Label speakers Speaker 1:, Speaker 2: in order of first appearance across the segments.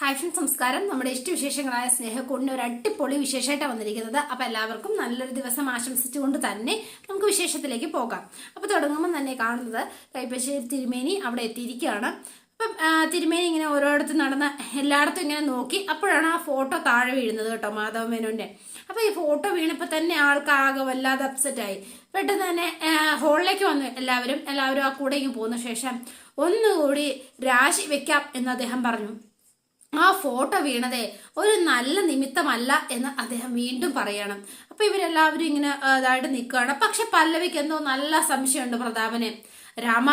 Speaker 1: Hi friends, നമസ്കാരം. നമ്മുടെ ഇഷ്ടവിശേഷങ്ങളായ സ്നേഹക്കൂടിന് ഒരു അടിപൊളി വിശേഷമായിട്ടാണ് വന്നിരിക്കുന്നത്. അപ്പോൾ എല്ലാവർക്കും നല്ലൊരു ദിവസം ആശംസിച്ചുകൊണ്ട് തന്നെ നമുക്ക് വിശേഷത്തിലേക്ക് പോകാം. അപ്പോൾ തുടങ്ങുമ്പോൾ തന്നെ കാണുന്നത് കൈപ്പശ്ശേരി തിരുമേനി അവിടെ എത്തിയിരിക്കുകയാണ്. അപ്പം തിരുമേനി ഇങ്ങനെ ഓരോയിടത്തും നടന്ന് എല്ലായിടത്തും ഇങ്ങനെ നോക്കി. അപ്പോഴാണ് ആ ഫോട്ടോ താഴെ വീഴുന്നത് കേട്ടോ, മാധവ മേനോന്റെ. അപ്പോൾ ഈ ഫോട്ടോ വീണപ്പോൾ തന്നെ ആൾക്കാകെ വല്ലാതെ അപ്സെറ്റായി. പെട്ടെന്ന് തന്നെ ഹോളിലേക്ക് വന്നു എല്ലാവരും ആ കൂടേക്ക് പോന്ന ശേഷം ഒന്നുകൂടി രാശി വെക്കാം എന്ന് അദ്ദേഹം പറഞ്ഞു. ആ ഫോട്ടോ വീണതേ ഒരു നല്ല നിമിത്തമല്ല എന്ന് അദ്ദേഹം വീണ്ടും പറയണം. അപ്പൊ ഇവരെല്ലാവരും ഇങ്ങനെ ഇതായിട്ട് നിൽക്കുകയാണ്. പക്ഷെ പല്ലവിക്ക് എന്തോ നല്ല സംശയമുണ്ട് പ്രതാപനെ. രാമ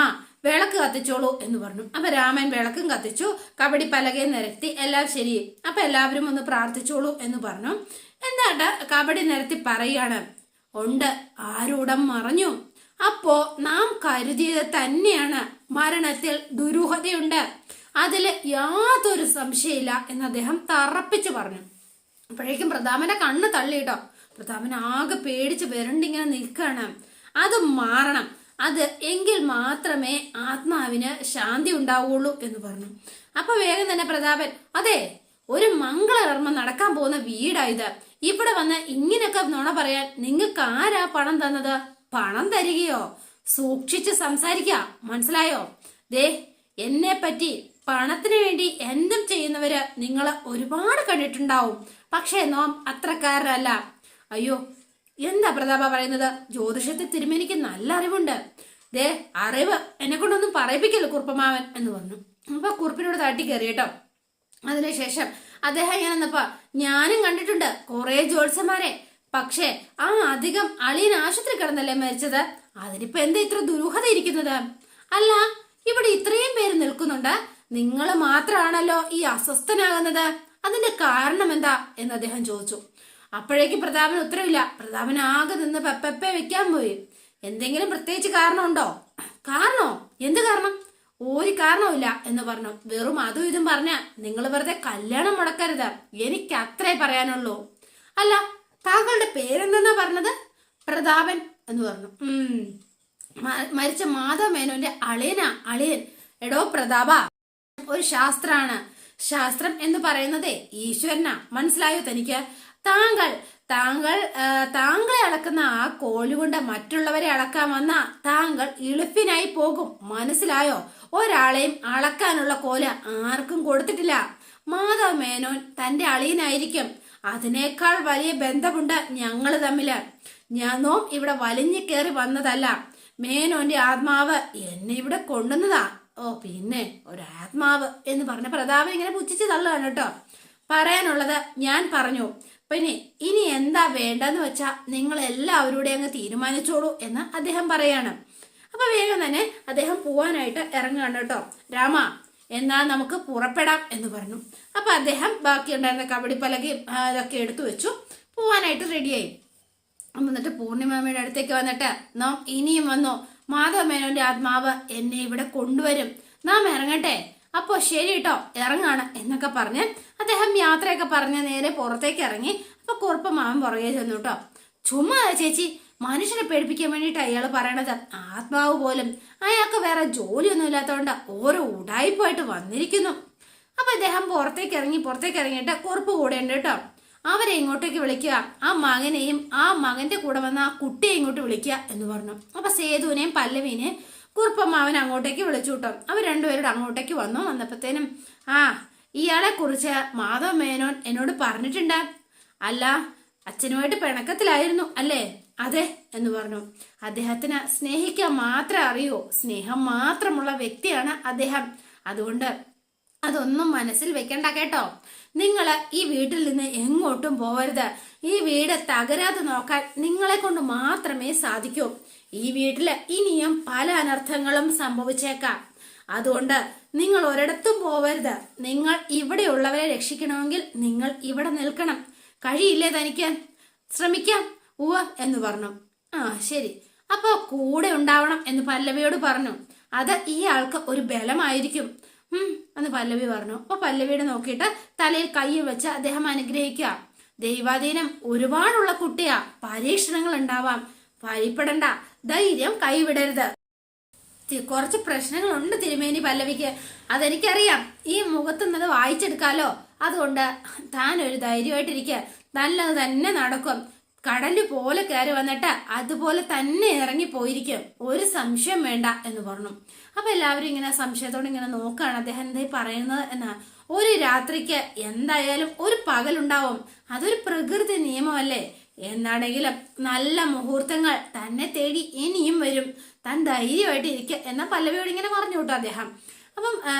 Speaker 1: വിളക്ക് കത്തിച്ചോളൂ എന്ന് പറഞ്ഞു. അപ്പൊ രാമൻ വിളക്കും കത്തിച്ചു, കബഡി പലകയും നിരത്തി, എല്ലാം ശരി. അപ്പൊ എല്ലാവരും ഒന്ന് പ്രാർത്ഥിച്ചോളൂ എന്ന് പറഞ്ഞു. എന്നിട്ട് കബഡി നിരത്തി പറയാണ്, ഉണ്ട്, ആരൂടം മറഞ്ഞു. അപ്പോ നാം കരുതിയത് തന്നെയാണ്, മരണത്തിൽ ദുരൂഹതയുണ്ട്, അതില് യാതൊരു സംശയമില്ല എന്ന് അദ്ദേഹം തറപ്പിച്ചു പറഞ്ഞു. അപ്പോഴേക്കും പ്രതാപന്റെ കണ്ണ് തള്ളിയിട്ടോ. പ്രതാപൻ ആകെ പേടിച്ച് വരണ്ടിങ്ങനെ നിൽക്കുകയാണ്. അത് മാറണം, അത് എങ്കിൽ മാത്രമേ ആത്മാവിന് ശാന്തി ഉണ്ടാവുള്ളൂ എന്ന് പറഞ്ഞു. അപ്പൊ വേഗം തന്നെ പ്രതാപൻ, അതെ, ഒരു മംഗളകർമ്മം നടക്കാൻ പോകുന്ന വീടായത്. ഇവിടെ വന്ന് ഇങ്ങനെയൊക്കെ നുണ പറയാൻ നിങ്ങൾക്ക് ആരാ പണം തന്നത്? പണം തരികയോ? സൂക്ഷിച്ച് സംസാരിക്ക, മനസ്സിലായോ? ദേ, എന്നെ പറ്റി പണത്തിന് വേണ്ടി എന്തും ചെയ്യുന്നവര് നിങ്ങൾ ഒരുപാട് കണ്ടിട്ടുണ്ടാവും. പക്ഷേ നോം അത്രക്കാരനല്ല. അയ്യോ, എന്താ പ്രതാപ പറയുന്നത്? ജ്യോതിഷത്തിൽ തിരുമേനിക്ക് നല്ല അറിവുണ്ട്. ദേ, അറിവ് എന്നെ കൊണ്ടൊന്നും പറയിപ്പിക്കല്ലോ കുറുപ്പമാവൻ എന്ന് പറഞ്ഞു. അപ്പൊ കുറുപ്പിനോട് തട്ടി കയറി കേട്ടോ. അതിനുശേഷം അദ്ദേഹം ഇങ്ങനെ വന്നപ്പോ, ഞാനും കണ്ടിട്ടുണ്ട് കുറെ ജ്യോത്സ്യന്മാരെ. പക്ഷേ ആ അധികം അളിയൻ ആശുപത്രി കിടന്നല്ലേ മരിച്ചത്? അതിനിപ്പോ എന്താ ഇത്ര ദുരൂഹത ഇരിക്കുന്നത്? അല്ല, ഇവിടെ ഇത്രയും പേര് നിൽക്കുന്നുണ്ട്, നിങ്ങൾ മാത്രമാണല്ലോ ഈ അസ്വസ്ഥനാകുന്നത്. അതിന്റെ കാരണം എന്താ എന്ന് അദ്ദേഹം ചോദിച്ചു. അപ്പോഴേക്ക് പ്രതാപന് ഉത്തരവില്ല. പ്രതാപൻ ആകെ നിന്ന് പെപ്പെ വെക്കാൻ പോയി. എന്തെങ്കിലും പ്രത്യേകിച്ച് കാരണമുണ്ടോ? കാരണോ? എന്ത് കാരണം? ഒരു കാരണവുമില്ല എന്ന് പറഞ്ഞു. വെറും അതും ഇതും പറഞ്ഞ നിങ്ങൾ വെറുതെ കല്യാണം മുടക്കരുത്, എനിക്ക് അത്രേ പറയാനുള്ളൂ. അല്ല, താങ്കളുടെ പേരെന്തെന്നാ പറഞ്ഞത്? പ്രതാപൻ എന്ന് പറഞ്ഞു. മരിച്ച മാധവ മേനോന്റെ അളിയൻ. എടോ പ്രതാപ, ഒരു ശാസ്ത്രാണ്. ശാസ്ത്രം എന്ന് പറയുന്നതേ ഈശ്വരനാ, മനസ്സിലായോ തനിക്ക്? താങ്കളെ അളക്കുന്ന ആ കോലുകൊണ്ട് മറ്റുള്ളവരെ അളക്കാൻ വന്ന താങ്കൾ ഇളുപ്പിനായി പോകും, മനസ്സിലായോ? ഒരാളെയും അളക്കാനുള്ള കോല് ആർക്കും കൊടുത്തിട്ടില്ല. മാധവ മേനോൻ തന്റെ അളിയനായിരിക്കും. അതിനേക്കാൾ വലിയ ബന്ധമുണ്ട് ഞങ്ങൾ തമ്മില്. ഞാനോ ഇവിടെ വലിഞ്ഞു കയറി വന്നതല്ല. മേനോന്റെ ആത്മാവ് എന്നെ ഇവിടെ കൊണ്ടുവന്നതാ. ഓ, പിന്നെ ഒരു ആത്മാവ് എന്ന് പറഞ്ഞ പ്രതാപം ഇങ്ങനെ പുച്ഛിച്ച് തള്ളുകയാണ് കേട്ടോ. പറയാനുള്ളത് ഞാൻ പറഞ്ഞു. പിന്നെ ഇനി എന്താ വേണ്ടെന്ന് വെച്ചാ നിങ്ങൾ എല്ലാവരോടെ അങ്ങ് തീരുമാനിച്ചോളൂ എന്ന് അദ്ദേഹം പറയാണ്. അപ്പൊ വേഗം തന്നെ അദ്ദേഹം പോവാനായിട്ട് ഇറങ്ങുകയാണ് കേട്ടോ. രാമ, എന്നാ നമുക്ക് പുറപ്പെടാം എന്ന് പറഞ്ഞു. അപ്പൊ അദ്ദേഹം ബാക്കിയുണ്ടായിരുന്ന കബഡി പലകയും ഇതൊക്കെ എടുത്തു വെച്ചു, പോവാനായിട്ട് റെഡിയായി. എന്നിട്ട് പൂർണിമാമയുടെ അടുത്തേക്ക് വന്നിട്ട്, നാം ഇനിയും വന്നോ, മാധവ മേനോന്റെ ആത്മാവ് എന്നെ ഇവിടെ കൊണ്ടുവരും, നാം ഇറങ്ങട്ടെ. അപ്പോ ശരി കേട്ടോ, ഇറങ്ങാണ് എന്നൊക്കെ പറഞ്ഞ് അദ്ദേഹം യാത്രയൊക്കെ പറഞ്ഞ് നേരെ പുറത്തേക്ക് ഇറങ്ങി. അപ്പൊ കുറുപ്പമാവൻ പുറകെ ചെന്നു കേട്ടോ. ചുമ്മാ ചേച്ചി, മനുഷ്യനെ പേടിപ്പിക്കാൻ വേണ്ടിയിട്ട് അയാൾ പറയണത്. ആത്മാവ് പോലും അയാൾക്ക് വേറെ ജോലിയൊന്നും ഇല്ലാത്തതുകൊണ്ട് ഓരോ ഉടായിപ്പായിട്ട് വന്നിരിക്കുന്നു. അപ്പൊ അദ്ദേഹം പുറത്തേക്ക് ഇറങ്ങിയിട്ട് കുറുപ്പ് കൂടെ ഉണ്ട് കേട്ടോ. അവരെ ഇങ്ങോട്ടേക്ക് വിളിക്കുക, ആ മകനെയും ആ മകന്റെ കൂടെ വന്ന ആ കുട്ടിയെ ഇങ്ങോട്ട് വിളിക്കുക എന്ന് പറഞ്ഞു. അപ്പൊ സേതുവിനെയും പല്ലവിനെയും കുറുപ്പമ്മാവൻ അങ്ങോട്ടേക്ക് വിളിച്ചു കിട്ടും. അവർ രണ്ടുപേരോട് അങ്ങോട്ടേക്ക് വന്നപ്പോഴത്തേനും, ഇയാളെ കുറിച്ച് മാധവ മേനോൻ എന്നോട് പറഞ്ഞിട്ടുണ്ട്. അല്ല, അച്ഛനുമായിട്ട് പിണക്കത്തിലായിരുന്നു അല്ലേ? അതെ എന്ന് പറഞ്ഞു. അദ്ദേഹത്തിന് സ്നേഹിക്കാൻ മാത്രമേ അറിയൂ, സ്നേഹം മാത്രമുള്ള വ്യക്തിയാണ് അദ്ദേഹം. അതുകൊണ്ട് അതൊന്നും മനസ്സിൽ വെക്കണ്ട കേട്ടോ. നിങ്ങള് ഈ വീട്ടിൽ നിന്ന് എങ്ങോട്ടും പോവരുത്. ഈ വീട് തകരാതെ നോക്കാൻ നിങ്ങളെ കൊണ്ട് മാത്രമേ സാധിക്കൂ. ഈ വീട്ടില് ഇനിയും പല അനർത്ഥങ്ങളും സംഭവിച്ചേക്കാം. അതുകൊണ്ട് നിങ്ങൾ ഒരിടത്തും പോവരുത്. നിങ്ങൾ ഇവിടെയുള്ളവരെ രക്ഷിക്കണമെങ്കിൽ നിങ്ങൾ ഇവിടെ നിൽക്കണം. കഴിയില്ലേ തനിക്ക്? ശ്രമിക്കാം. ഉവ്വ എന്ന് പറഞ്ഞു. ശരി, അപ്പൊ കൂടെ ഉണ്ടാവണം എന്ന് പല്ലവിയോട് പറഞ്ഞു. അത് ഈ ആൾക്ക് ഒരു ബലമായിരിക്കും എന്ന് പല്ലവി പറഞ്ഞു. അപ്പൊ പല്ലവിയുടെ നോക്കിയിട്ട് തലയിൽ കൈ വെച്ച് അദ്ദേഹം അനുഗ്രഹിക്കുക. ദൈവാധീനം ഒരുപാടുള്ള കുട്ടിയാ, പരീക്ഷണങ്ങൾ ഉണ്ടാവാം, ഭയപ്പെടണ്ട, ധൈര്യം കൈവിടരുത്. കുറച്ച് പ്രശ്നങ്ങളുണ്ട് തിരുമേനി പല്ലവിക്ക്, അതെനിക്കറിയാം. ഈ മുഖത്തുനിന്നത് വായിച്ചെടുക്കാലോ. അതുകൊണ്ട് താൻ ഒരു ധൈര്യമായിട്ടിരിക്കുക, നല്ലത് തന്നെ നടക്കും. കടല് പോലെ കയറി വന്നിട്ട് അതുപോലെ തന്നെ ഇറങ്ങി പോയിരിക്കും, ഒരു സംശയം വേണ്ട എന്ന് പറഞ്ഞു. അപ്പൊ എല്ലാവരും ഇങ്ങനെ സംശയത്തോടെ ഇങ്ങനെ നോക്കുകയാണ് അദ്ദേഹം എന്തായി പറയുന്നത് എന്ന്. ഒരു രാത്രിക്ക് എന്തായാലും ഒരു പകലുണ്ടാവും, അതൊരു പ്രകൃതി നിയമമല്ലേ. എന്നാണെങ്കിലും നല്ല മുഹൂർത്തങ്ങൾ തന്നെ തേടി ഇനിയും വരും, താൻ ധൈര്യമായിട്ട് ഇരിക്കുക എന്ന പല്ലവിയോട് ഇങ്ങനെ പറഞ്ഞു കേട്ടോ അദ്ദേഹം. അപ്പം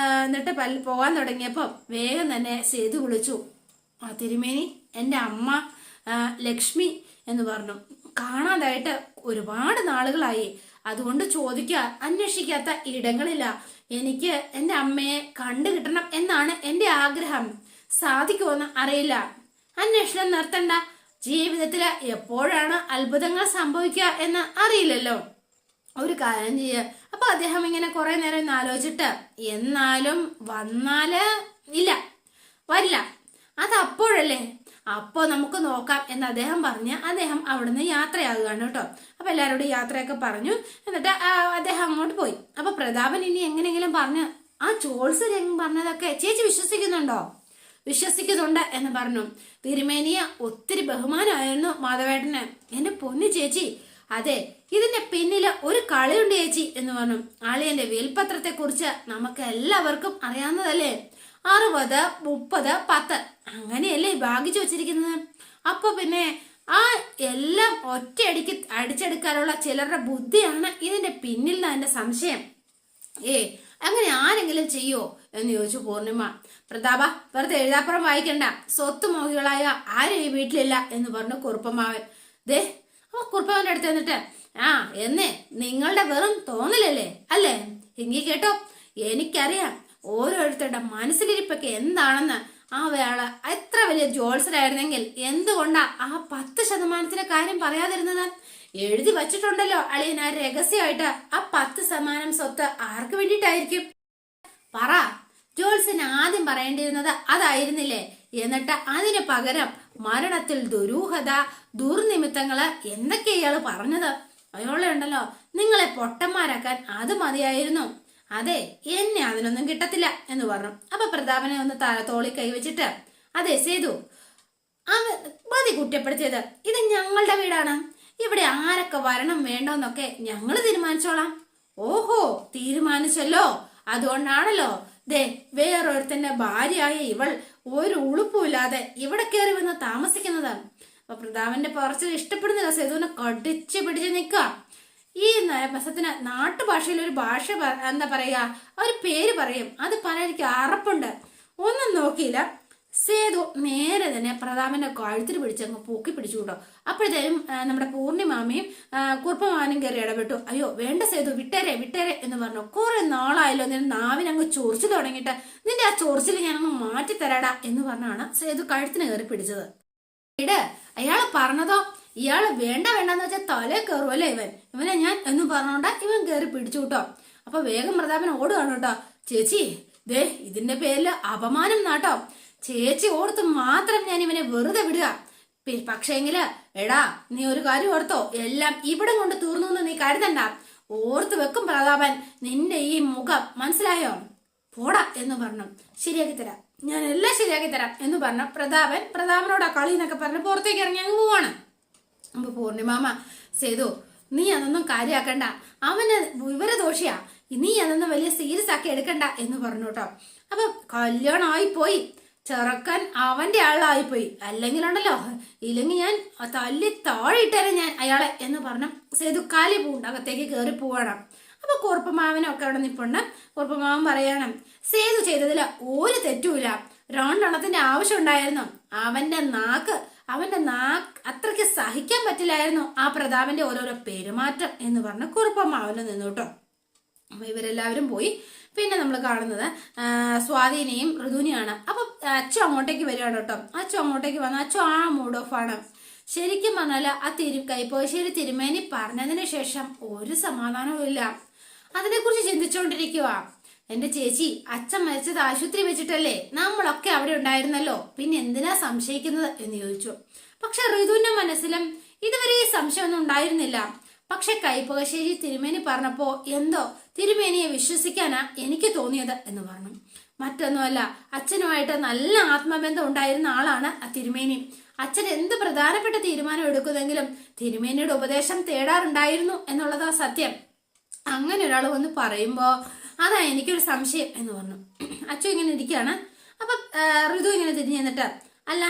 Speaker 1: എന്നിട്ട് പോകാൻ തുടങ്ങിയപ്പോൾ വേഗം തന്നെ സേതു വിളിച്ചു. തിരുമേനി, എൻ്റെ അമ്മ ലക്ഷ്മി എന്ന് പറഞ്ഞു. കാണാതായിട്ട് ഒരുപാട് നാളുകളായി, അതുകൊണ്ട് അന്വേഷിക്കാത്ത ഇടങ്ങളില്ല. എനിക്ക് എൻ്റെ അമ്മയെ കണ്ടു കിട്ടണം എന്നാണ് എൻ്റെ ആഗ്രഹം. സാധിക്കുമെന്ന് അറിയില്ല. അന്വേഷണം നിർത്തണ്ട, ജീവിതത്തില് എപ്പോഴാണ് അത്ഭുതങ്ങൾ സംഭവിക്കുക എന്ന് അറിയില്ലല്ലോ. ഒരു കാര്യം ചെയ്യുക. അപ്പൊ അദ്ദേഹം ഇങ്ങനെ കുറെ നേരം ഇന്ന് ആലോചിച്ചിട്ട്, എന്നാലും വന്നാല് ഇല്ല, വരില്ല, അത് അപ്പോഴല്ലേ, അപ്പോ നമുക്ക് നോക്കാം എന്ന് അദ്ദേഹം പറഞ്ഞ് അദ്ദേഹം അവിടുന്ന് യാത്രയാകുകയാണ് കേട്ടോ. അപ്പൊ എല്ലാവരോടും യാത്രയൊക്കെ പറഞ്ഞു. എന്നിട്ട് അദ്ദേഹം അങ്ങോട്ട് പോയി. അപ്പൊ പ്രതാപൻ ഇനി എങ്ങനെയെങ്കിലും പറഞ്ഞ്, ആ ജോത്സ്യൻ പറഞ്ഞതൊക്കെ ചേച്ചി വിശ്വസിക്കുന്നുണ്ടോ? വിശ്വസിക്കുന്നുണ്ട് എന്ന് പറഞ്ഞു. തിരുമേനിയെ ഒത്തിരി ബഹുമാനമായിരുന്നു മാധവേട്ടന്. എന്റെ പൊന്നു ചേച്ചി, അതെ, ഇതിന്റെ പിന്നില് ഒരു കളിയുണ്ട് ചേച്ചി എന്ന് പറഞ്ഞു. അളിയന്റെ വിൽപത്രത്തെ കുറിച്ച് നമുക്ക് എല്ലാവർക്കും അറിയാവുന്നതല്ലേ. 60, 30, 10 അങ്ങനെയല്ലേ ഭാഗിച്ചു വെച്ചിരിക്കുന്നത്. അപ്പൊ പിന്നെ ആ എല്ലാം ഒറ്റയടിക്ക് അടിച്ചെടുക്കാനുള്ള ചിലരുടെ ബുദ്ധിയാണ് ഇതിന്റെ പിന്നിൽ നിന്ന് എന്റെ സംശയം. അങ്ങനെ ആരെങ്കിലും ചെയ്യോ എന്ന് ചോദിച്ചു പൂർണിമ. പ്രതാപ, വെറുതെ എഴുതാപ്പുറം വായിക്കണ്ട, സ്വത്ത് മോഹികളായ ആരും ഈ വീട്ടിലില്ല എന്ന് പറഞ്ഞു കുറുപ്പമാവൻ. കുറുപ്പമാവന്റെ അടുത്ത് എന്നിട്ട്, എന്നേ നിങ്ങളുടെ വെറും തോന്നലല്ലേ അല്ലേ? എങ്കിൽ കേട്ടോ, എനിക്കറിയാം ഓരോരുത്തരുടെ മനസ്സിലിരിപ്പൊക്കെ എന്താണെന്ന്. വേള എത്ര വലിയ ജോത്സരായിരുന്നെങ്കിൽ എന്തുകൊണ്ടാ ആ 10% കാര്യം പറയാതിരുന്നത്? എഴുതി വച്ചിട്ടുണ്ടല്ലോ അളിയൻ ആ രഹസ്യമായിട്ട്. ആ 10% സ്വത്ത് ആർക്ക് വേണ്ടിയിട്ടായിരിക്കും? പറ. ജോത്സ്യന് ആദ്യം പറയേണ്ടിയിരുന്നത് അതായിരുന്നില്ലേ? എന്നിട്ട് അതിന് പകരം മരണത്തിൽ ദുരൂഹത, ദുർനിമിത്തങ്ങള് എന്തൊക്കെ ഇയാള് പറഞ്ഞത്? അയാളെ ഉണ്ടല്ലോ, നിങ്ങളെ പൊട്ടന്മാരാക്കാൻ അത് മതിയായിരുന്നു. അതെ, എന്നെ അതിനൊന്നും കിട്ടത്തില്ല എന്ന് പറഞ്ഞു. അപ്പൊ പ്രതാപനെ ഒന്ന് തോളി കൈവച്ചിട്ട്, അതെ സേതു, മതി കുറ്റപ്പെടുത്തിയത്. ഇത് ഞങ്ങളുടെ വീടാണ്, ഇവിടെ ആരൊക്കെ വരണം വേണ്ടോന്നൊക്കെ ഞങ്ങള് തീരുമാനിച്ചോളാം. ഓഹോ, തീരുമാനിച്ചല്ലോ, അതുകൊണ്ടാണല്ലോ വേറൊരുത്തന്റെ ഭാര്യയായ ഇവൾ ഒരു ഉളുപ്പുമില്ലാതെ ഇവിടെ കയറി വന്ന് താമസിക്കുന്നത്. അപ്പൊ പ്രതാപന്റെ പറച്ചിൽ ഇഷ്ടപ്പെടുന്നില്ല. സേതുവിനെ കടിച്ചു പിടിച്ച് നിൽക്കുക. ഈ നയമസത്തിന് നാട്ടുഭാഷയിൽ ഒരു ഭാഷ എന്താ പറയാ, ഒരു പേര് പറയും, അത് പറയാൻ എനിക്ക് അറപ്പുണ്ട്. ഒന്നും നോക്കിയില്ല, സേതു നേരെ തന്നെ പ്രതാപന്റെ കഴുത്തിൽ പിടിച്ചങ്ങ് പൊക്കി പിടിച്ചു കേട്ടോ. അപ്പോഴത്തേനും നമ്മുടെ പൂർണിമാമയും കുറുപ്പമാനും കയറി ഇടപെട്ടു. അയ്യോ വേണ്ട സേതു, വിട്ടേരെ വിട്ടേരെ എന്ന് പറഞ്ഞു. കുറെ നാളായല്ലോ നിന്റെ നാവിനങ്ങ് ചൊറിച്ചിൽ തുടങ്ങിയിട്ട്, നിന്റെ ആ ചൊറിച്ചിൽ ഞാനങ്ങ് മാറ്റിത്തരാടാ എന്ന് പറഞ്ഞാണ് സേതു കഴുത്തിന് കയറി പിടിച്ചത്. അയാള് പറഞ്ഞതോ, ഇയാള് വേണ്ട വേണ്ടെന്ന് വെച്ചാൽ തലേ കയറുമല്ലേ ഇവനെ ഞാൻ എന്ന് പറഞ്ഞോണ്ട ഇവൻ കയറി പിടിച്ചു കേട്ടോ. അപ്പൊ വേഗം പ്രതാപൻ ഓടുകയാണ് കേട്ടോ. ചേച്ചി, ഇതിന്റെ പേരില് അപമാനം നാട്ടോ. ചേച്ചി ഓർത്ത് മാത്രം ഞാൻ ഇവനെ വെറുതെ വിടുക. പക്ഷേങ്കില് എടാ, നീ ഒരു കാര്യം ഓർത്തോ, എല്ലാം ഇവിടെ കൊണ്ട് തീർന്നു എന്ന് നീ കരുതണ്ട. ഓർത്ത് വെക്കും പ്രതാപൻ നിന്റെ ഈ മുഖം, മനസ്സിലായോ? പോടാ എന്ന് പറഞ്ഞു. ശരിയാക്കി തരാം, ഞാൻ എല്ലാം ശരിയാക്കി തരാം എന്ന് പറഞ്ഞു പ്രതാപനോട് ആ കളി എന്നൊക്കെ പറഞ്ഞ് പുറത്തേക്ക് ഇറങ്ങി അങ്ങ് പോവാണ്. അപ്പൊ പൂർണിമാമ, സേതു നീ അതൊന്നും കാര്യാക്കണ്ട, അവന് വിവരദോഷിയാ, നീ അതൊന്നും വലിയ സീരിയസ് ആക്കി എടുക്കണ്ട എന്ന് പറഞ്ഞു കേട്ടോ. അപ്പൊ കല്യാണമായി പോയി, ചെറുക്കൻ അവന്റെ ആളായിപ്പോയി, അല്ലെങ്കിലുണ്ടല്ലോ ഇല്ലെങ്കിൽ ഞാൻ തല്ലി താഴെയിട്ടേരെ ഞാൻ അയാളെ എന്ന് പറഞ്ഞു സേതു കാലി പൂണ്ട് അകത്തേക്ക് കയറി പോവാണ്. അപ്പൊ കുറുപ്പമാവനൊക്കെ അവിടെ നിൽപ്പുണ്ട്. കുറുപ്പമാവൻ പറയണം, സേതു ചെയ്തതില് ഒരു തെറ്റുമില്ല, 2 എണ്ണത്തിന്റെ ആവശ്യം ഉണ്ടായിരുന്നു. അവന്റെ നാക്ക് അത്രയ്ക്ക് സഹിക്കാൻ പറ്റില്ലായിരുന്നു ആ പ്രതാപന്റെ ഓരോരോ പെരുമാറ്റം എന്ന് പറഞ്ഞ് കുറുപ്പമാവന് നിന്നു കേട്ടോ. അപ്പൊ ഇവരെല്ലാവരും പോയി. പിന്നെ നമ്മൾ കാണുന്നത് സ്വാധീനയും ഋതുവിനെയാണ്. അപ്പൊ അച്ഛൻ അങ്ങോട്ടേക്ക് വരികയാണ് കേട്ടോ. അച്ഛൻ അങ്ങോട്ടേക്ക് വന്ന അച്ഛൻ ആ മൂഡ് ഓഫ് ആണ്. ശരിക്കും പറഞ്ഞാല് ആ കൈപ്പോശ്ശേരി തിരുമേനി പറഞ്ഞതിന് ശേഷം ഒരു സമാധാനവും ഇല്ല. അതിനെക്കുറിച്ച് ചിന്തിച്ചുകൊണ്ടിരിക്കുക. എന്റെ ചേച്ചി, അച്ഛൻ മരിച്ചത് ആശുപത്രി വെച്ചിട്ടല്ലേ, നമ്മളൊക്കെ അവിടെ ഉണ്ടായിരുന്നല്ലോ, പിന്നെ എന്തിനാ സംശയിക്കുന്നത് എന്ന് ചോദിച്ചു. പക്ഷെ ഋതുവിന്റെ മനസ്സിലും ഇതുവരെ ഈ സംശയമൊന്നും ഉണ്ടായിരുന്നില്ല. പക്ഷെ കൈപ്പകശ്ശേരി തിരുമേനി പറഞ്ഞപ്പോ എന്തോ തിരുമേനിയെ വിശ്വസിക്കാനാ എനിക്ക് തോന്നിയത് എന്ന് പറഞ്ഞു. മറ്റൊന്നുമല്ല, അച്ഛനുമായിട്ട് നല്ല ആത്മബന്ധം ഉണ്ടായിരുന്ന ആളാണ് ആ തിരുമേനി. അച്ഛൻ എന്ത് പ്രധാനപ്പെട്ട തീരുമാനം എടുക്കുന്നെങ്കിലും തിരുമേനിയുടെ ഉപദേശം തേടാറുണ്ടായിരുന്നു എന്നുള്ളതാ സത്യം. അങ്ങനെ ഒരാൾ വന്ന് പറയുമ്പോ അതാ എനിക്കൊരു സംശയം എന്ന് പറഞ്ഞു. അച്ഛൻ ഇങ്ങനെ ഇരിക്കുകയാണ്. അപ്പൊ ഋതു ഇങ്ങനെ തിരിഞ്ഞു നിന്നിട്ട്, അല്ല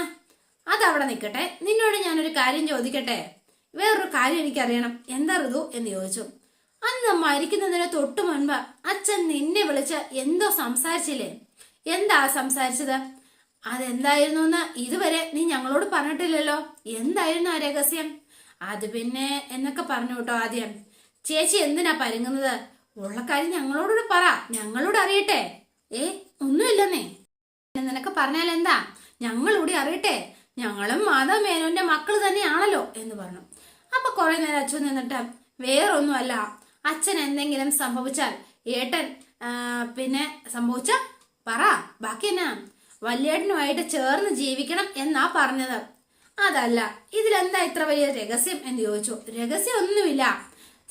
Speaker 1: അതവിടെ നിൽക്കട്ടെ, നിന്നോട് ഞാനൊരു കാര്യം ചോദിക്കട്ടെ, വേറൊരു കാര്യം എനിക്കറിയണം. എന്താ ഋതു എന്ന് ചോദിച്ചു. അന്ന് മരിക്കുന്നതിന് തൊട്ടു മുൻപ് അച്ഛൻ നിന്നെ വിളിച്ച് എന്തോ സംസാരിച്ചില്ലേ? എന്താ സംസാരിച്ചത്? അതെന്തായിരുന്നു എന്ന് ഇതുവരെ നീ ഞങ്ങളോട് പറഞ്ഞിട്ടില്ലല്ലോ. എന്തായിരുന്നു ആ രഹസ്യം? അത് പിന്നെ എന്നൊക്കെ പറഞ്ഞു കേട്ടോ. ആദ്യം ചേച്ചി എന്തിനാ പരുങ്ങുന്നത്? ഉള്ള കാര്യം ഞങ്ങളോട് പറ, ഞങ്ങളോട് അറിയട്ടെ. ഒന്നുമില്ലെന്നേ. നിനക്ക് പറഞ്ഞാൽ എന്താ? ഞങ്ങളൂടെ അറിയട്ടെ, ഞങ്ങളും മാധവ് മേനോന്റെ മക്കള് തന്നെയാണല്ലോ എന്ന് പറഞ്ഞു. അപ്പൊ കുറെ നേരം അച്ഛൻ നിന്നിട്ട്, വേറൊന്നുമല്ല, അച്ഛൻ എന്തെങ്കിലും സംഭവിച്ചാൽ ഏട്ടൻ പിന്നെ സംഭവിച്ച പറ, ബാക്കി എന്നാ? വല്യേട്ടനുമായിട്ട് ചേർന്ന് ജീവിക്കണം എന്നാ പറഞ്ഞത്. അതല്ല, ഇതിലെന്താ ഇത്ര വലിയ രഹസ്യം എന്ന് ചോദിച്ചു. രഹസ്യം ഒന്നുമില്ല,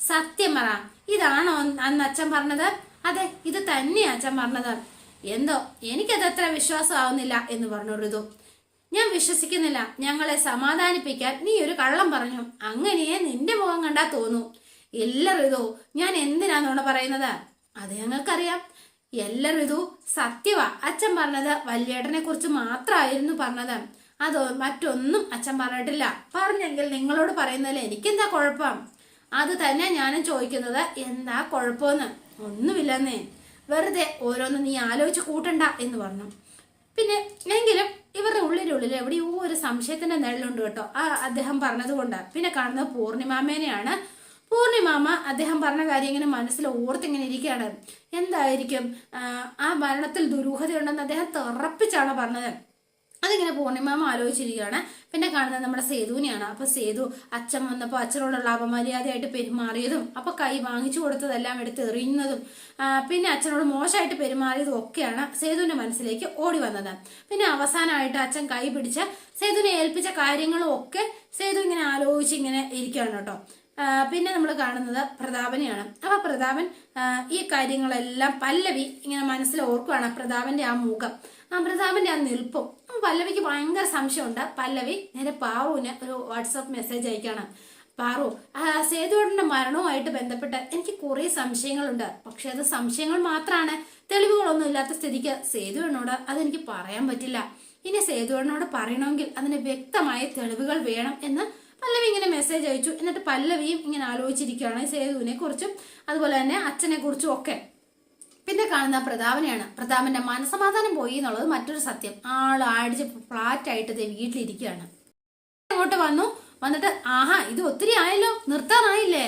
Speaker 1: സത്യം പറ, ഇതാണോ അന്ന് അച്ഛൻ പറഞ്ഞത്? അതെ, ഇത് തന്നെയാ അച്ഛൻ പറഞ്ഞത്. എന്തോ എനിക്കത് അത്ര വിശ്വാസമാവുന്നില്ല എന്ന് പറഞ്ഞു ഋതു. ഞാൻ വിശ്വസിക്കുന്നില്ല. ഞങ്ങളെ സമാധാനിപ്പിക്കാൻ നീ ഒരു കള്ളം പറഞ്ഞു, അങ്ങനെയേ നിന്റെ മുഖം കണ്ടാ തോന്നൂ. ഇല്ല ഋതു, ഞാൻ എന്തിനാന്നോണ പറയുന്നത്? അത് ഞങ്ങൾക്കറിയാം. എല്ലാ ഋതു, സത്യവാ. അച്ഛൻ പറഞ്ഞത് വല്യേട്ടനെ കുറിച്ച് മാത്രമായിരുന്നു പറഞ്ഞത്. അതോ മറ്റൊന്നും അച്ഛൻ പറഞ്ഞിട്ടില്ല. പറഞ്ഞെങ്കിൽ നിങ്ങളോട് പറയുന്നതിൽ എനിക്കെന്താ കുഴപ്പം? അത് തന്നെ ഞാനും ചോദിക്കുന്നത്, എന്താ കുഴപ്പമെന്ന്. ഒന്നുമില്ലെന്നേ, വെറുതെ ഓരോന്ന് നീ ആലോചിച്ച് കൂട്ടണ്ട എന്ന് പറഞ്ഞു. പിന്നെ എങ്കിലും ഇവരുടെ ഉള്ളിലുള്ളിൽ എവിടെയോ ഒരു സംശയത്തിന്റെ നിഴലുണ്ട് കേട്ടോ, ആ അദ്ദേഹം പറഞ്ഞത് കൊണ്ട്. പിന്നെ കാണുന്നത് പൂർണിമാമേനെയാണ്. പൂർണിമാമ അദ്ദേഹം പറഞ്ഞ കാര്യം ഇങ്ങനെ മനസ്സിൽ ഓർത്തിങ്ങനെ ഇരിക്കുകയാണ്. എന്തായിരിക്കും ആ മരണത്തിൽ ദുരൂഹതയുണ്ടെന്ന് അദ്ദേഹം തറപ്പിച്ചാണ് പറഞ്ഞത്. അതിങ്ങനെ പൂർണിമാമ ആലോചിച്ചിരിക്കുകയാണ്. പിന്നെ കാണുന്നത് നമ്മുടെ സേതുവിനെയാണ്. അപ്പൊ സേതു അച്ഛൻ വന്നപ്പോൾ അച്ഛനോടുള്ള അപമര്യാദയായിട്ട് പെരുമാറിയതും, അപ്പൊ കൈ വാങ്ങിച്ചു കൊടുത്തതെല്ലാം എടുത്ത് എറിയുന്നതും, പിന്നെ അച്ഛനോട് മോശമായിട്ട് പെരുമാറിയതും ഒക്കെയാണ് സേതുവിന്റെ മനസ്സിലേക്ക് ഓടി വന്നത്. പിന്നെ അവസാനമായിട്ട് അച്ഛൻ കൈ പിടിച്ച് സേതുവിനെ ഏൽപ്പിച്ച കാര്യങ്ങളും ഒക്കെ സേതു ഇങ്ങനെ ആലോചിച്ച് ഇങ്ങനെ ഇരിക്കുകയാണ് കേട്ടോ. പിന്നെ നമ്മൾ കാണുന്നത് പ്രതാപനെയാണ്. അപ്പൊ പ്രതാപൻ ഈ കാര്യങ്ങളെല്ലാം പല്ലവി ഇങ്ങനെ മനസ്സിൽ ഓർക്കുകയാണ്. പ്രതാപന്റെ ആ മുഖം, പ്രതാപന്റെ ആ നിൽപ്പും പല്ലവിക്ക് ഭയങ്കര സംശയമുണ്ട്. പല്ലവി നേരെ പാറുവിന് ഒരു വാട്സാപ്പ് മെസ്സേജ് അയക്കാണ്. പാറു, സേതുവേട്ടന്റെ മരണവുമായിട്ട് ബന്ധപ്പെട്ട് എനിക്ക് കുറെ സംശയങ്ങളുണ്ട്. പക്ഷെ അത് സംശയങ്ങൾ മാത്രമാണ്, തെളിവുകളൊന്നും ഇല്ലാത്ത സ്ഥിതിക്ക് സേതുവേട്ടനോട് അതെനിക്ക് പറയാൻ പറ്റില്ല. ഇനി സേതുവേട്ടനോട് പറയണമെങ്കിൽ അതിന് വ്യക്തമായ തെളിവുകൾ വേണം എന്ന് പല്ലവി ഇങ്ങനെ മെസ്സേജ് അയച്ചു. എന്നിട്ട് പല്ലവിയും ഇങ്ങനെ ആലോചിച്ചിരിക്കുകയാണ് സേതുവിനെ കുറിച്ചും അതുപോലെ തന്നെ അച്ഛനെ കുറിച്ചും ഒക്കെ. പിന്നെ കാണുന്ന പ്രതാപനെയാണ്. പ്രതാപന്റെ മനസമാധാനം പോയി എന്നുള്ളത് മറ്റൊരു സത്യം. ആള് അടിച്ച് ഫ്ലാറ്റായിട്ട് വീട്ടിലിരിക്കുകയാണ്. അങ്ങോട്ട് വന്നിട്ട്, ആഹാ ഇത് ഒത്തിരി ആയല്ലോ, നിർത്താനായില്ലേ?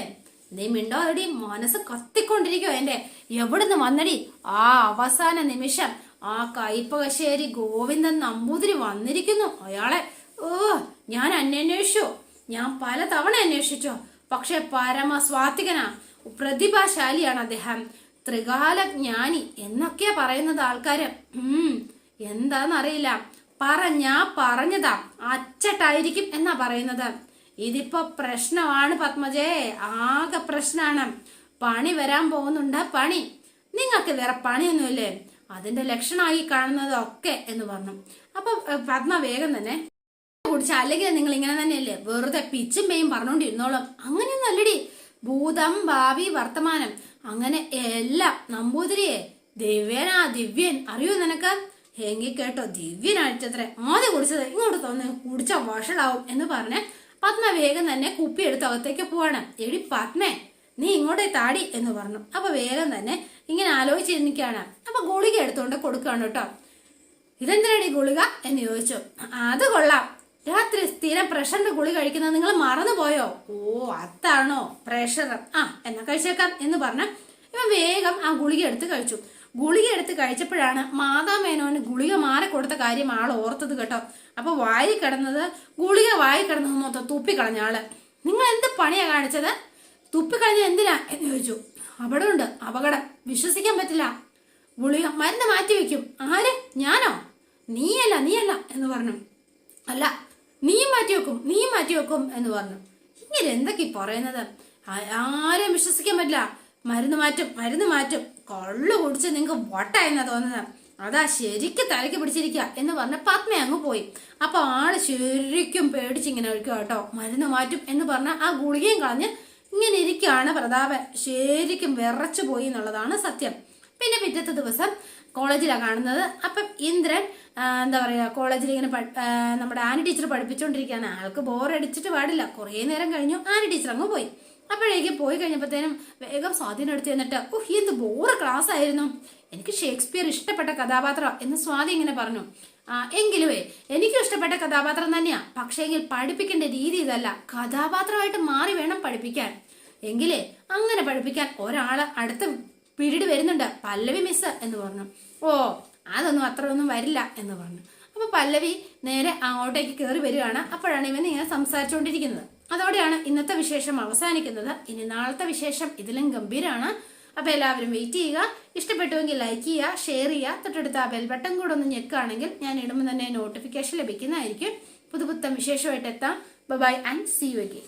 Speaker 1: നീ മിണ്ടോ അടി, മനസ്സ് കത്തിക്കൊണ്ടിരിക്കോ എന്റെ. എവിടുന്ന് വന്നടി? ആ അവസാന നിമിഷം ആ കൈപ്പകശ്ശേരി ഗോവിന്ദൻ നമ്പൂതിരി വന്നിരിക്കുന്നു. അയാളെ ഞാൻ അന്വേഷിച്ചു, ഞാൻ പല തവണ അന്വേഷിച്ചു. പക്ഷെ പരമസ്വാത്വികനാ, പ്രതിഭാശാലിയാണ് അദ്ദേഹം, ത്രികാല ജ്ഞാനി എന്നൊക്കെയാ പറയുന്നത് ആൾക്കാര്. എന്താന്നറിയില്ല, പറഞ്ഞതാ അച്ചട്ടായിരിക്കും എന്നാ പറയുന്നത്. ഇതിപ്പോ പ്രശ്നമാണ് പത്മജേ, ആകെ പ്രശ്നമാണ്. പണി വരാൻ പോകുന്നുണ്ട്. പണി നിങ്ങൾക്ക് വേറെ പണിയൊന്നുമില്ലേ? അതിന്റെ ലക്ഷണമായി കാണുന്നതൊക്കെ എന്ന് പറഞ്ഞു. അപ്പൊ പത്മ വേഗം തന്നെ കുടിച്ച, അല്ലെങ്കിൽ നിങ്ങൾ ഇങ്ങനെ തന്നെയല്ലേ വെറുതെ പിച്ചും പേയും പറഞ്ഞോണ്ടിരുന്നോളും. അങ്ങനെയൊന്നും അല്ലടി, ഭൂതം ഭാവി വർത്തമാനം അങ്ങനെ എല്ലാം. നമ്പൂതിരിയെ ദിവ്യൻ അറിയൂ നിനക്ക്? എങ്കിൽ കേട്ടോ, ദിവ്യനായിട്ടത്രേ ആദ്യം കുടിച്ചത്, ഇങ്ങോട്ട് തോന്നി കുടിച്ച വഷളാവും എന്ന് പറഞ്ഞ് പത്മ വേഗം തന്നെ കുപ്പി എടുത്ത് അകത്തേക്ക് പോവാണ്. എടി പത്മേ, നീ ഇങ്ങോട്ടേ താടി എന്ന് പറഞ്ഞു. അപ്പൊ വേഗം തന്നെ ഇങ്ങനെ ആലോചിച്ചിരിക്കുകയാണ്. അപ്പൊ ഗുളിക എടുത്തുകൊണ്ട് കൊടുക്കുകയാണ് കേട്ടോ. ഇതെന്തിനാണ് ഈ ഗുളിക എന്ന് ചോദിച്ചു. അത് കൊള്ളാം, രാത്രി സ്ഥിരം പ്രഷറിന്റെ ഗുളി കഴിക്കുന്നത് നിങ്ങൾ മറന്നുപോയോ? ഓ അതാണോ പ്രഷർ, എന്നാ കഴിച്ചേക്കാം എന്ന് പറഞ്ഞ ഇവൻ വേഗം ആ ഗുളിക എടുത്ത് കഴിച്ചു. ഗുളിക എടുത്ത് കഴിച്ചപ്പോഴാണ് മാതാ മേനോന് ഗുളിക മാറി കൊടുത്ത കാര്യം ആൾ ഓർത്തത് കേട്ടോ. അപ്പൊ വായി കിടന്നത്, ഗുളിക വായി കിടന്നത് മൊത്തം തുപ്പിക്കളഞ്ഞ ആള്. നിങ്ങൾ എന്ത് പണിയാ കാണിച്ചത്? തുപ്പിക്കളഞ്ഞ എന്തിനാ എന്ന് ചോദിച്ചു. അവിടെ ഉണ്ട് അപകടം, വിശ്വസിക്കാൻ പറ്റില്ല. ഗുളിക മരുന്ന് മാറ്റി വെക്കും. ആര്? ഞാനോ? നീയല്ല എന്ന് പറഞ്ഞു. അല്ല, നീ മാറ്റി വെക്കും എന്ന് പറഞ്ഞു. ഇങ്ങനെ എന്തൊക്കെ പറയുന്നത്? ആരെയും വിശ്വസിക്കാൻ പറ്റില്ല. മരുന്ന് മാറ്റും, കള്ളു കുടിച്ച് നിങ്ങൾക്ക് വട്ടായെന്നാ തോന്നുന്നത്, അതാ ശരിക്കും തലയ്ക്ക് പിടിച്ചിരിക്കുക എന്ന് പറഞ്ഞ പത്മ അങ്ങ് പോയി. അപ്പൊ ആള് ശരിക്കും പേടിച്ചിങ്ങനെ ഒഴിക്കുക കേട്ടോ. മരുന്ന് മാറ്റും എന്ന് പറഞ്ഞ ആ ഗുളികയും കളഞ്ഞ് ഇങ്ങനെ ഇരിക്കുകയാണ് പ്രതാപൻ. ശരിക്കും വിറച്ചു പോയി എന്നുള്ളതാണ് സത്യം. പിന്നെ പിറ്റത്തെ ദിവസം കോളേജിലാണ് കാണുന്നത്. അപ്പം ഇന്ദ്രൻ എന്താ പറയുക, കോളേജിൽ ഇങ്ങനെ നമ്മുടെ ആനി ടീച്ചർ പഠിപ്പിച്ചുകൊണ്ടിരിക്കുകയാണ്. ആൾക്ക് ബോറടിച്ചിട്ട് പാടില്ല. കുറേ നേരം കഴിഞ്ഞു ആനി ടീച്ചർ അങ്ങ് പോയി. അപ്പോഴേക്കും പോയി കഴിഞ്ഞപ്പോഴത്തേനും വേഗം സ്വാധീനം എടുത്ത് എന്നിട്ട് എന്ത് ബോറ് ക്ലാസ് ആയിരുന്നു, എനിക്ക് ഷേക്സ്പിയർ ഇഷ്ടപ്പെട്ട കഥാപാത്രം എന്ന് സ്വാതി ഇങ്ങനെ പറഞ്ഞു. എങ്കിലുവേ എനിക്കും ഇഷ്ടപ്പെട്ട കഥാപാത്രം തന്നെയാ, പക്ഷേങ്കിൽ പഠിപ്പിക്കേണ്ട രീതി ഇതല്ല, കഥാപാത്രമായിട്ട് മാറി വേണം പഠിപ്പിക്കാൻ. എങ്കിലേ അങ്ങനെ പഠിപ്പിക്കാൻ ഒരാള് അടുത്ത പീരീഡ് വരുന്നുണ്ട്, പല്ലവി മിസ് എന്ന് പറഞ്ഞു. അതൊന്നും അത്രയൊന്നും വരില്ല എന്ന് പറഞ്ഞു. അപ്പൊ പല്ലവി നേരെ അങ്ങോട്ടേക്ക് കയറി വരികയാണ്. അപ്പോഴാണ് ഇവൻ ഇങ്ങനെ സംസാരിച്ചുകൊണ്ടിരിക്കുന്നത്. അതോടെയാണ് ഇന്നത്തെ വിശേഷം അവസാനിക്കുന്നത്. ഇനി നാളത്തെ വിശേഷം ഇതിലും ഗംഭീരമാണ്. അപ്പൊ എല്ലാവരും വെയിറ്റ് ചെയ്യുക. ഇഷ്ടപ്പെട്ടുവെങ്കിൽ ലൈക്ക് ചെയ്യുക, ഷെയർ ചെയ്യുക, തൊട്ടടുത്ത ആ ബെൽ ബട്ടൺ കൂടെ ഒന്ന് ഞെക്കുകയാണെങ്കിൽ ഞാൻ ഇടുമ്പോൾ തന്നെ നോട്ടിഫിക്കേഷൻ ലഭിക്കുന്നതായിരിക്കും. പുതുപുത്തൻ വിശേഷമായിട്ട് എത്താം. Bye and see you again.